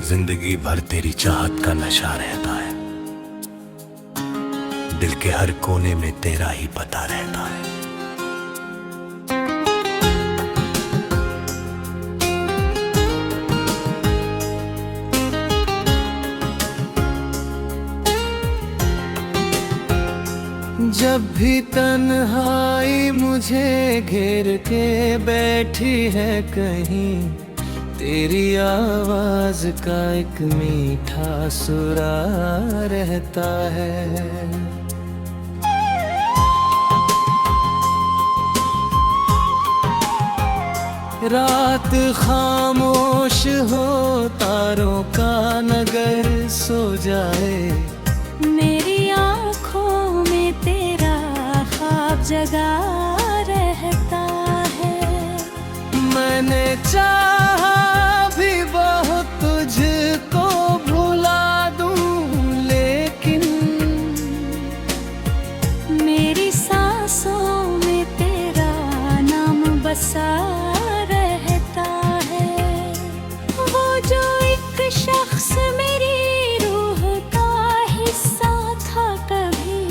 जिंदगी भर तेरी चाहत का नशा रहता है, दिल के हर कोने में तेरा ही पता रहता है। जब भी तन्हाई मुझे घेर के बैठी है कहीं, तेरी आवाज का एक मीठा सुरा रहता है। रात खामोश हो, तारों का नगर सो जाए, मेरी आँखों में तेरा ख्वाब जगा रहता है। मैंने चाहा भी बहुत तुझको भुला दूं, लेकिन मेरी सांसों में तेरा नाम बसा रहता है। वो जो एक शख्स मेरी रूह का हिस्सा था कभी,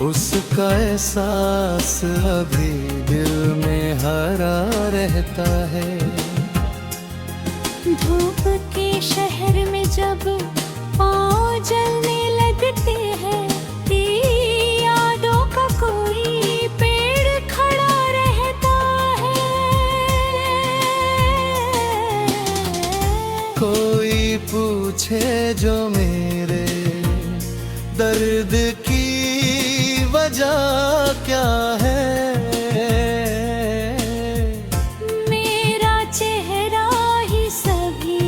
उसका एहसास अभी दिल में हरा रहता है। धूप के शहर में जब पाँव जलने लगते हैं, तेरी यादों का कोई पेड़ खड़ा रहता है। कोई पूछे जो मेरे दर्द की वजह क्या है, मेरा चेहरा ही सभी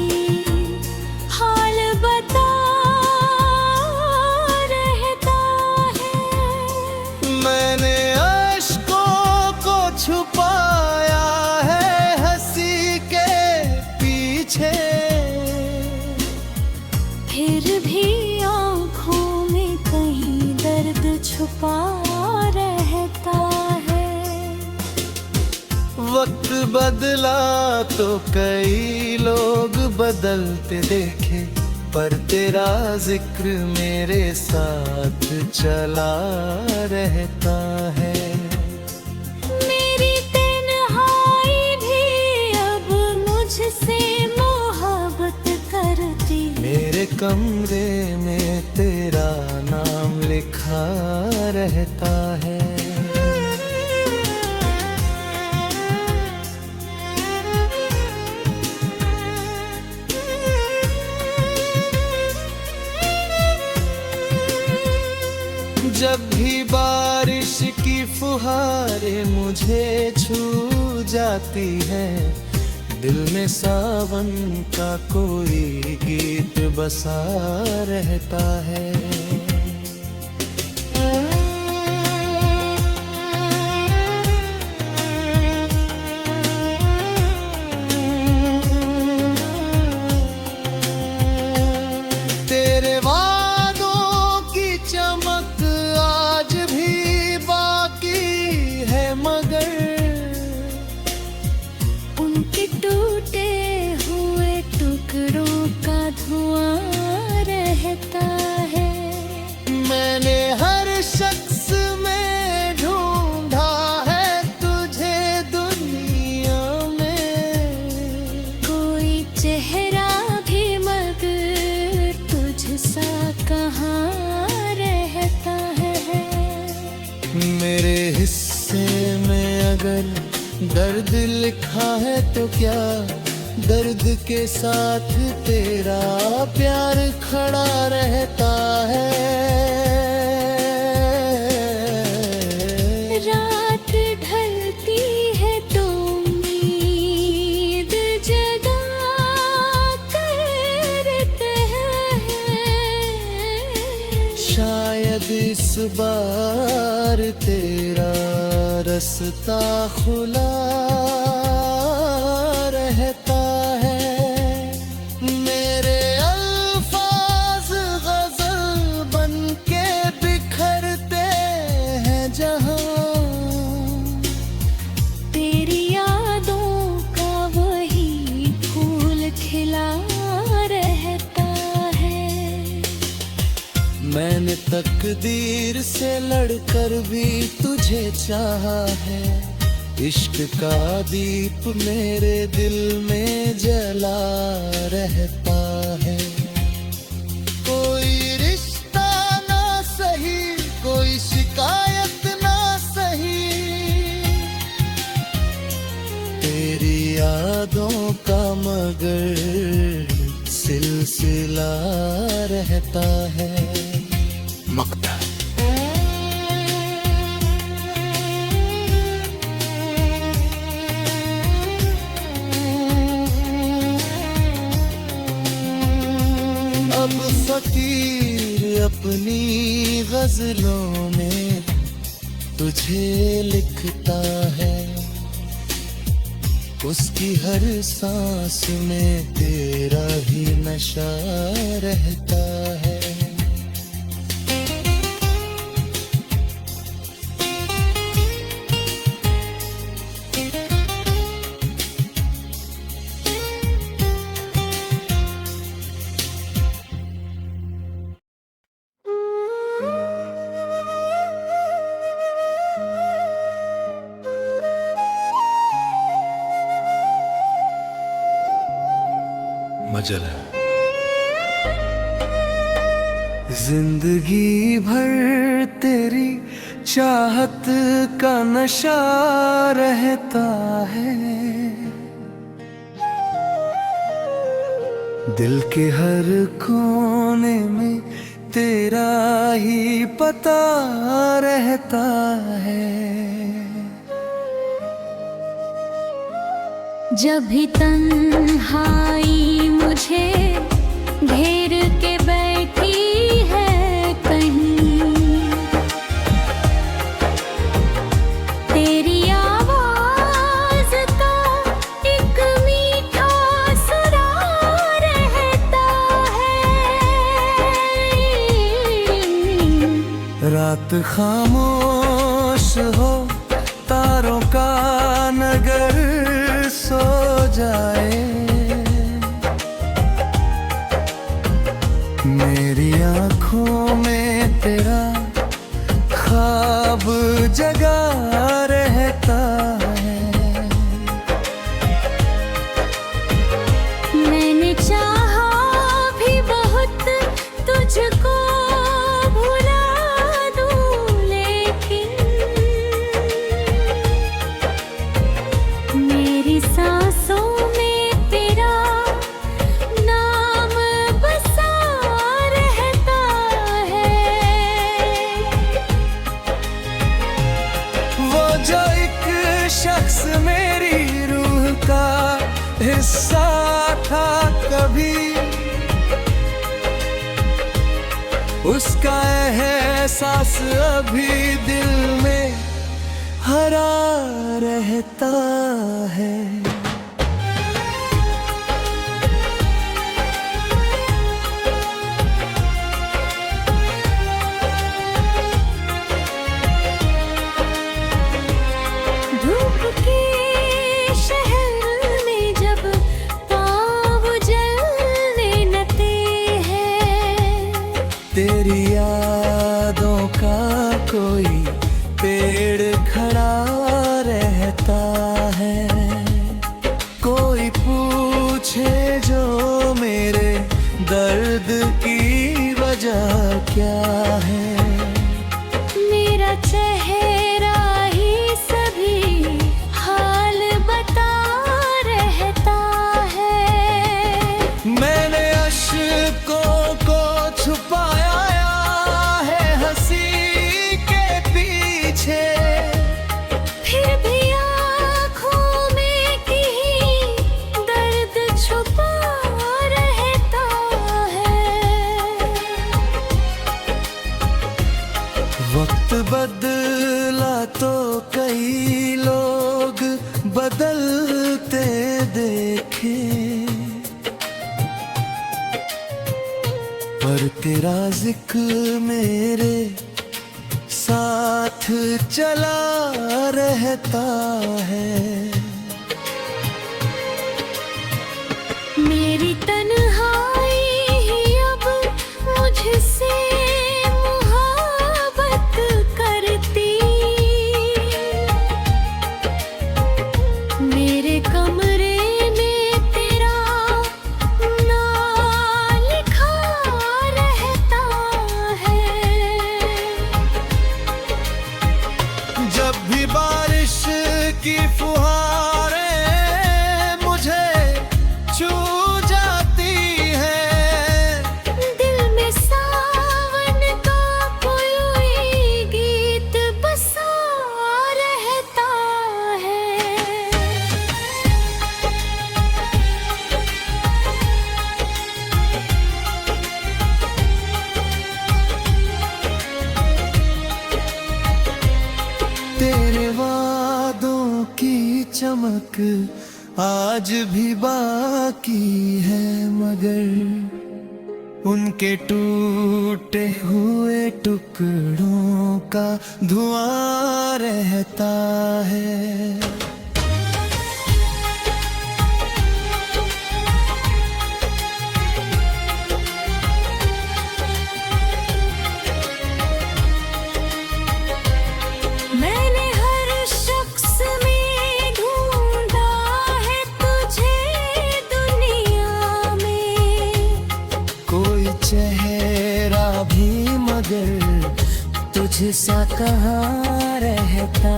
हाल बता रहता है। मैंने अश्कों को छुपाया है हंसी के पीछे, फिर भी आँखों में कहीं दर्द छुपा रहता है। वक्त बदला तो कई लोग बदलते देखे, पर तेरा जिक्र मेरे साथ चला रहता है। मेरी तन्हाई भी अब मुझसे मोहब्बत करती, मेरे कमरे में तेरा नाम लिखा रहता है। जब भी बारिश की फुहारें मुझे छू जाती है, दिल में सावन का कोई गीत बसा रहता है। तेरे वादों की चमक आज भी बाकी है, मगर उनके टूटे हुए टुकड़ों का धुआं रहता है। मैंने हर शख्स में ढूंढा है तुझे दुनिया में, कोई चेहरा भी मगर तुझसा कहाँ रहता है। मेरे हिस्से में अगर दर्द लिखा है तो क्या दर्द के साथ तेरा प्यार खड़ा रहता है। रात ढलती है तो उम्मीद जगा करते हैं, शायद इस बार तेरा रास्ता खुला रहता है। मेरे अल्फाज गजल बन के बिखरते हैं जहां, तेरी यादों का वही फूल खिला रहे तकदीर से लड़कर भी तुझे चाहा है। इश्क का दीप मेरे दिल में जला रहता है। कोई रिश्ता ना सही, कोई शिकायत ना सही, तेरी यादों का मगर सिलसिला रहता है। मक्ता अब फकीर अपनी गजलों में तुझे लिखता है। उसकी हर सांस में तेरा ही नशा रहता है। मजल है। जिंदगी भर तेरी चाहत का नशा रहता है। दिल के हर कोने में तेरा ही पता रहता है। जब भी तन्हाई मुझे घेर के बैठी है कहीं, तेरी आवाज का एक मीठा सुरा रहता है। रात खामोश हो, तारों का नगर सो जाए, मेरी आंखों में तेरा ख्वाब जगा रहता है। मैंने चाहा भी बहुत तुझको भुला दूं, लेकिन मेरी सांसों में तेरा नाम बसा रहता है। वो जो एक शख्स मेरी रूह का हिस्सा था कभी, उसका एहसास अभी दिल में हरा रहता है। धूप के शहर में जब पाँव जलने लगते हैं, तेरी यादों का कोई पेड़ खड़ा रहता है। कोई पूछे जो मेरे दर्द की वजह क्या है, मेरा चेहरा ही सभी हाल बता रहता है। मैंने अश्कों को छुपाया है हंसी के पीछे, फिर भी आँखों में कहीं दर्द छुपा रहता है। वक्त बदला तो कई लोग बदलते देखे, पर तेरा जिक्र मेरे साथ चला रहता है। मेरी तन्हाई ही अब मुझसे मुहा चमक आज भी बाकी है, मगर उनके टूटे हुए टुकड़ों का धुआं रहता है। मैंने हर शख्स में ढूंढा है तुझे दुनिया में, कोई चेहरा भी मगर तुझसा कहाँ रहता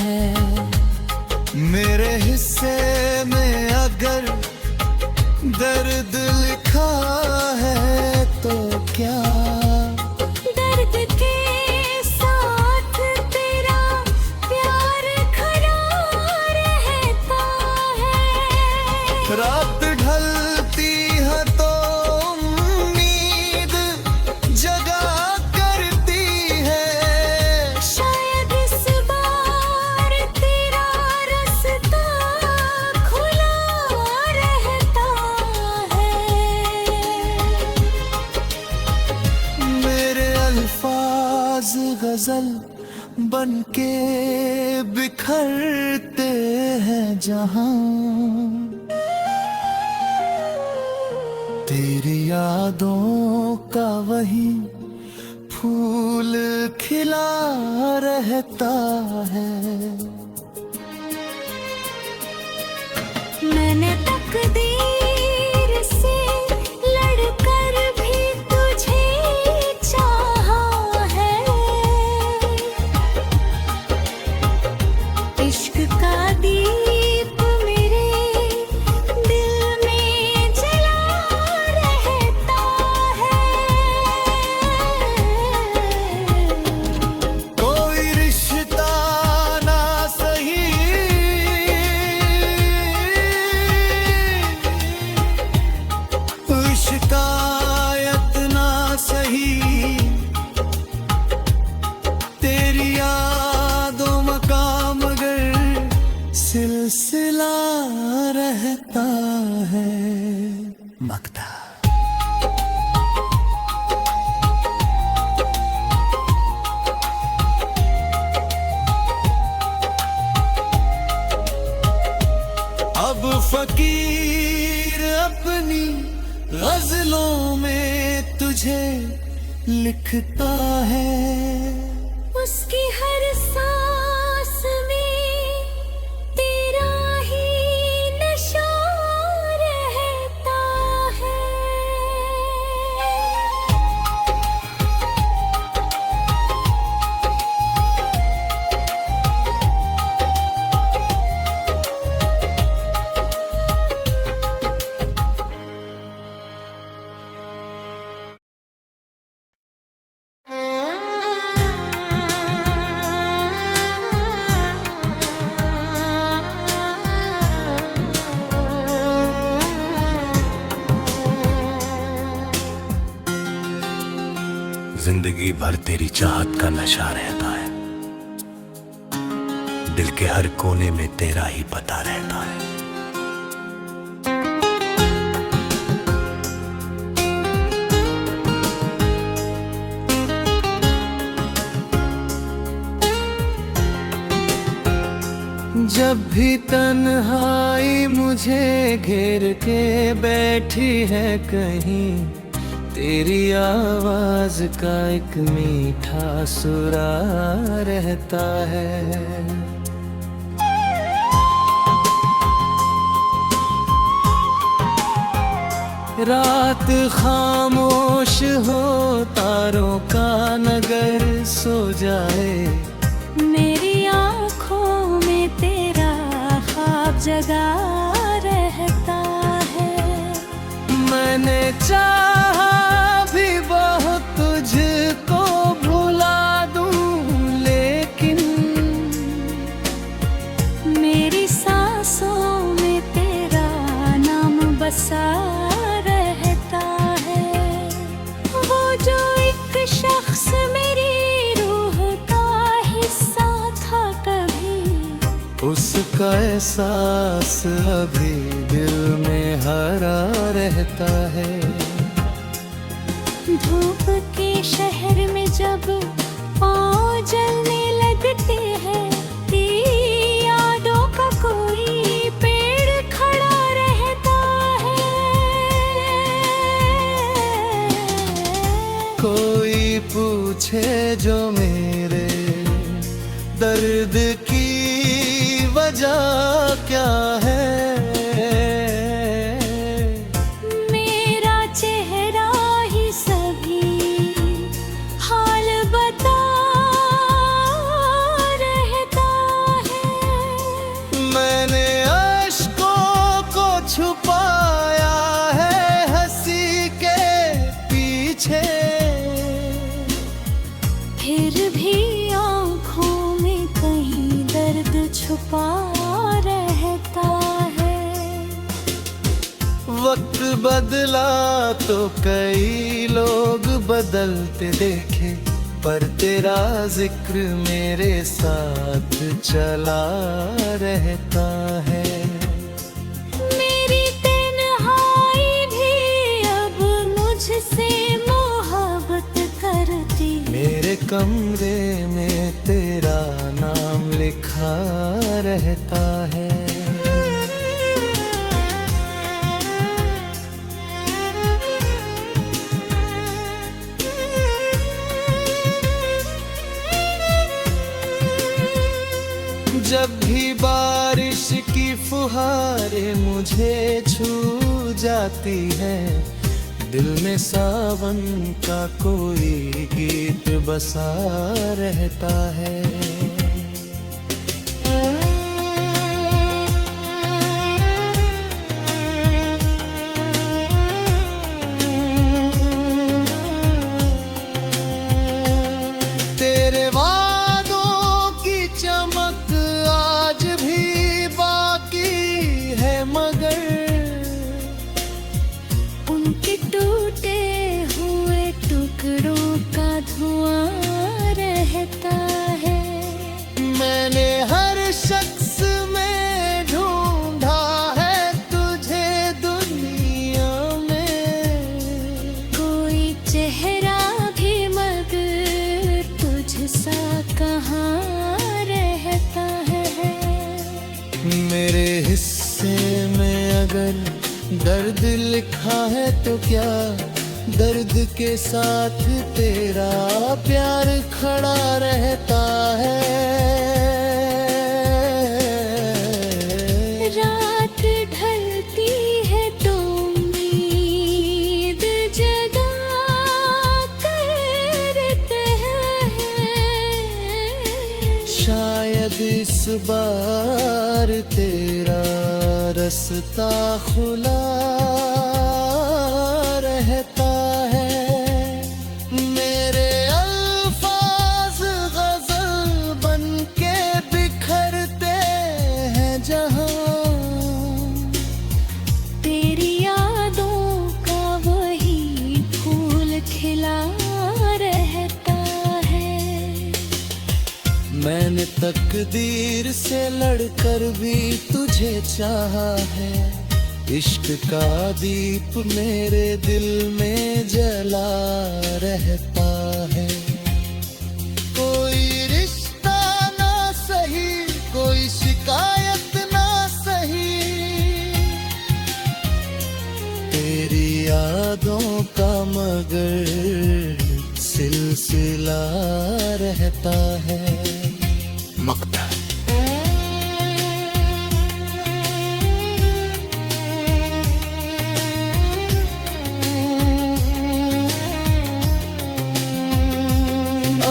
है। मेरे हिस्से में अगर दर्द लिखा है तो क्या दर्द के साथ तेरा प्यार खड़ा रहता है। रात ढलती है तो उम्मीद जगा करती है, शायद इस बार तेरा रास्ता खुला रहता है। मेरे अल्फाज गजल बनके बिखरते हैं जहां, तेरी यादों का वही फूल खिला रहता है। मैंने तकदीर से लड़कर भी तुझे चाहा है, इश्क का दीप मेरे दिल में जला रहता है। कोई रिश्ता ना सही शिकायत ना सही, तेरी यादों मकाम मगर सिलसिला रहता है। मक्ता अब फकीर अपनी गजलों में तुझे लिखता है, उसकी हर सांस में तेरा ही नशा रहता है। जिंदगी भर तेरी चाहत का नशा रहता है, दिल के हर कोने में तेरा ही पता रहता है। जब भी तन्हाई मुझे घेर के बैठी है कहीं, तेरी आवाज का एक मीठा सुरा रहता है। रात खामोश हो, तारों का नगर सो जाए, मेरी आँखों में तेरा ख्वाब जगा रहता है। मैंने चाहा भी बहुत तुझको भुला दूं, लेकिन मेरी सांसों में तेरा नाम बसा रहता है। वो जो एक शख्स मेरी रूह का हिस्सा था कभी, उसका का एहसास अभी दिल में हरा रहता है। धूप के शहर में जब पाँव जलने लगते हैं, यादों का कोई पेड़ खड़ा रहता है। कोई पूछे जो मेरे दर्द की वजह क्या है, मेरा चेहरा ही सभी हाल बता रहता है। मैंने अश्कों को छुपाया है हंसी के पीछे, फिर भी आँखों में कहीं दर्द छुपा रहता है। वक्त बदला तो कई लोग बदलते देखे, पर तेरा जिक्र मेरे साथ चला रहता है। मेरी तन्हाई भी अब मुझसे मोहब्बत करती, मेरे कमरे में तेरा नाम लिखा रहता है। जब भी बारिश की फुहारें मुझे छू जाती है, दिल में सावन का कोई गीत बसा रहता है। तेरे वादों की चमक आज भी बाकी है, मगर उनके टूटे हुए टुकड़ों का धुआं रहता है। मैंने हर शख्स में ढूंढा है तुझे दुनिया में, कोई चेहरा भी मगर तुझसा कहाँ रहता है। मेरे हिस्से में अगर दर्द लिखा है तो क्या दर्द के साथ तेरा प्यार खड़ा रहता है। रात ढलती है तो उम्मीद जगा करते हैं, शायद इस बार तेरा रास्ता खुला रहता है। मेरे अल्फाज गजल बन के बिखरते हैं जहां, तेरी यादों का वही फूल खिला रहता है। मैंने तकदीर से लड़कर भी तुझे चाहा है, इश्क का दीप मेरे दिल में जला रहता है। कोई रिश्ता ना सही, कोई शिकायत ना सही, तेरी यादों का मगर सिलसिला रहता है। मक्ता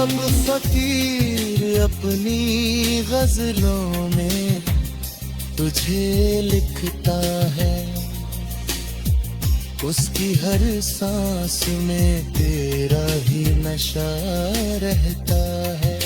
अब फकीर अपनी गजलों में तुझे लिखता है, उसकी हर सांस में तेरा ही नशा रहता है।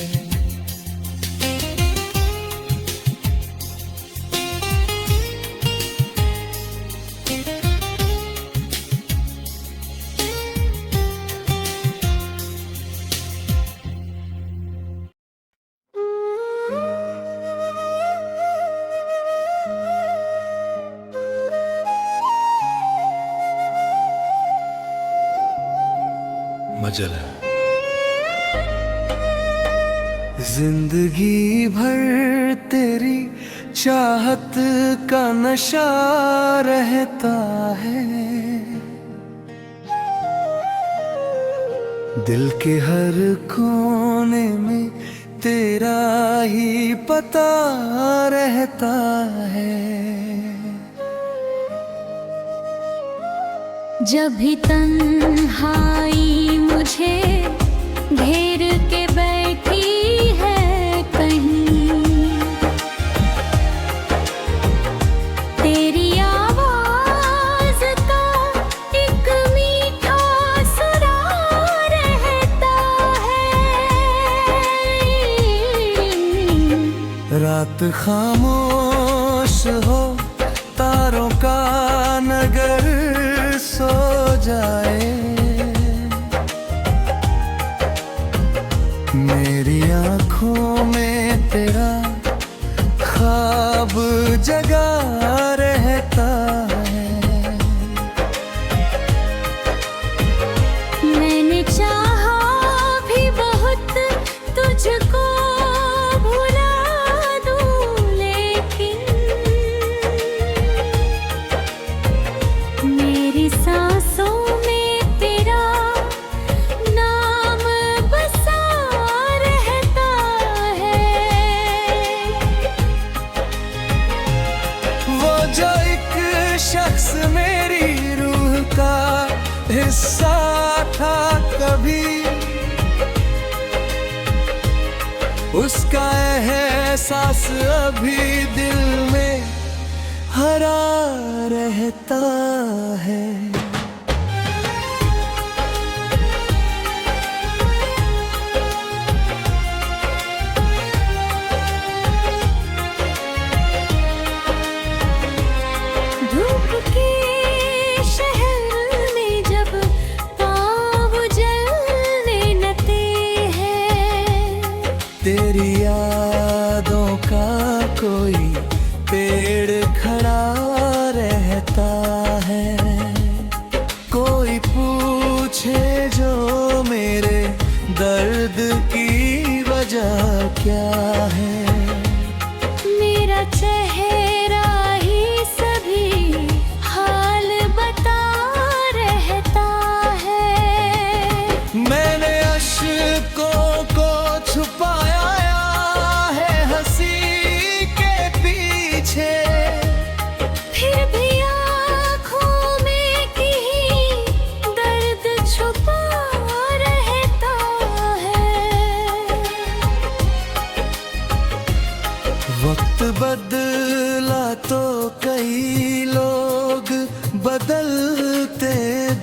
मजल है। जिंदगी भर तेरी चाहत का नशा रहता है, दिल के हर कोने में तेरा ही पता रहता है। जब भी तन्हाई मुझे घेर के बैठी है कहीं, तेरी आवाज का एक मीठा सुरा रहता है। रात खामोश हो, तारों का नगर सो जाए, मेरी आंखों में तेरा ख्वाब जगा रहता है। मैंने चाहा भी बहुत तुझको भुला दूं, लेकिन मेरी सांसों में तेरा नाम बसा रहता है। वो जो एक शख्स मेरी रूह का हिस्सा था कभी, उसका एहसास अभी दिल में हरा रहता है। धूप के शहर में जब पाँव जलने लगते हैं, तेरी यादों का कोई पेड़ खड़ा रहता है, कोई पूछे जो मेरे दर्द की वजह क्या है। मेरा चेहरा ही सभी हाल बता रहता है। मैंने अश्कों को छुपाया है हंसी के पीछे, फिर भी आँखों में कहीं दर्द छुपा रहता है। वक्त बदला तो कई लोग बदलते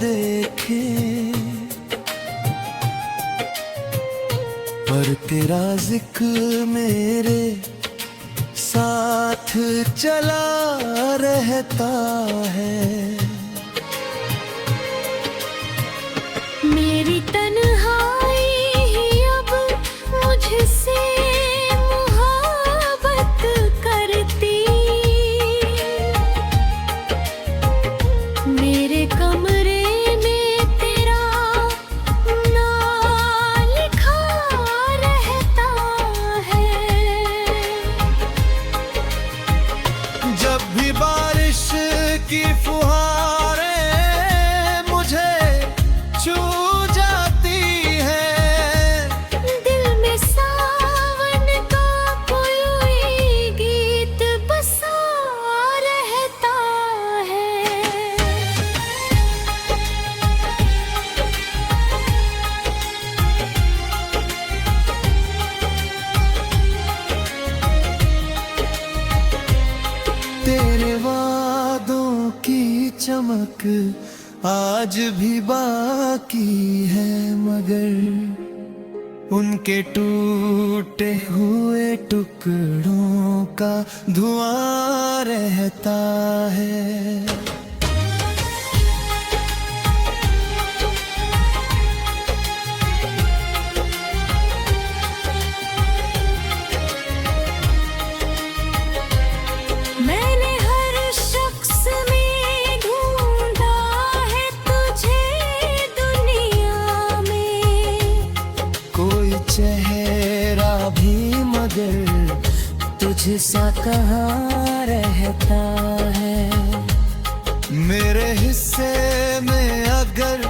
देखे, पर तेरा जिक्र मेरे साथ चला रहता है। मेरी तन्हाई ही अब मुझसे मोहब्बत करती, मेरे कमरे में तेरा नाम लिखा रहता है। जब भी बारिश की फुहारें मुझे छू जाती हैं, दिल में सावन का कोई गीत बसा रहता है। तेरे वादों की चमक आज भी बाकी है, मगर उनके टूटे हुए टुकड़ों का धुआं रहता है। मैंने हर शख्स में ढूंढा है तुझे दुनिया में, तुझसा कहाँ रहता है। मेरे हिस्से में अगर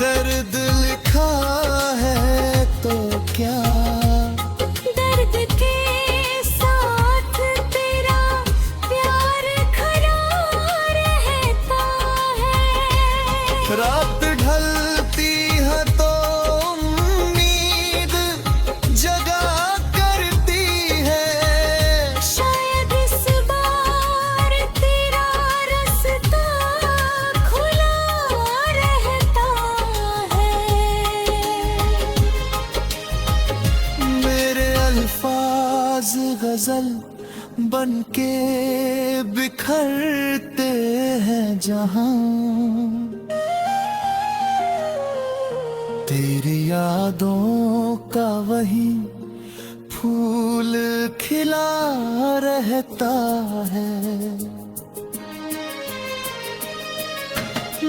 दर्द लिखा है तो क्या दर्द के साथ तेरा प्यार खड़ा रहता है। रात ढलती है तो उम्मीद जगा करती है। शायद इस बार तेरा रास्ता खुला रहता है। मेरे अल्फाज गजल बनके बिखरते हैं जहां, तेरी यादों का वही फूल खिला रहता है।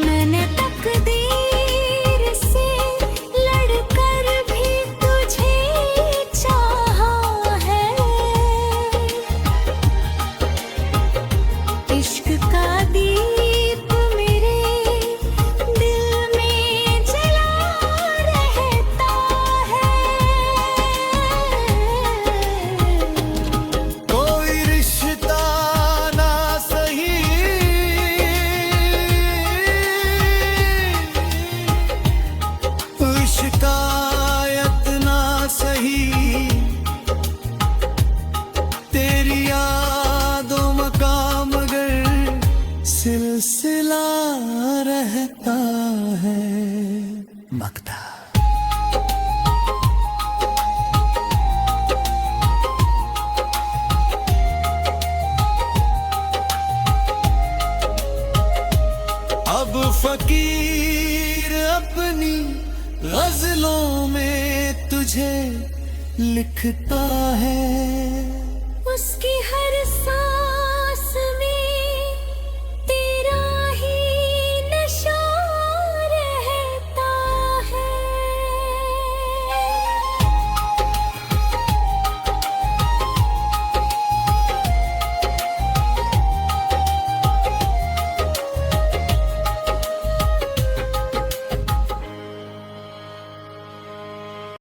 मैंने तकदीर से लड़कर भी तुझे चाहा है। इश्क का दीप मेरे दिल में जला रहता है। कोई रिश्ता ना सही शिकायत ना सही, तेरी यादों मकाम मगर सिलसिला रहता है। मक्ता अब फकीर अपनी गजलों में तुझे लिखता है। उसकी हर सांस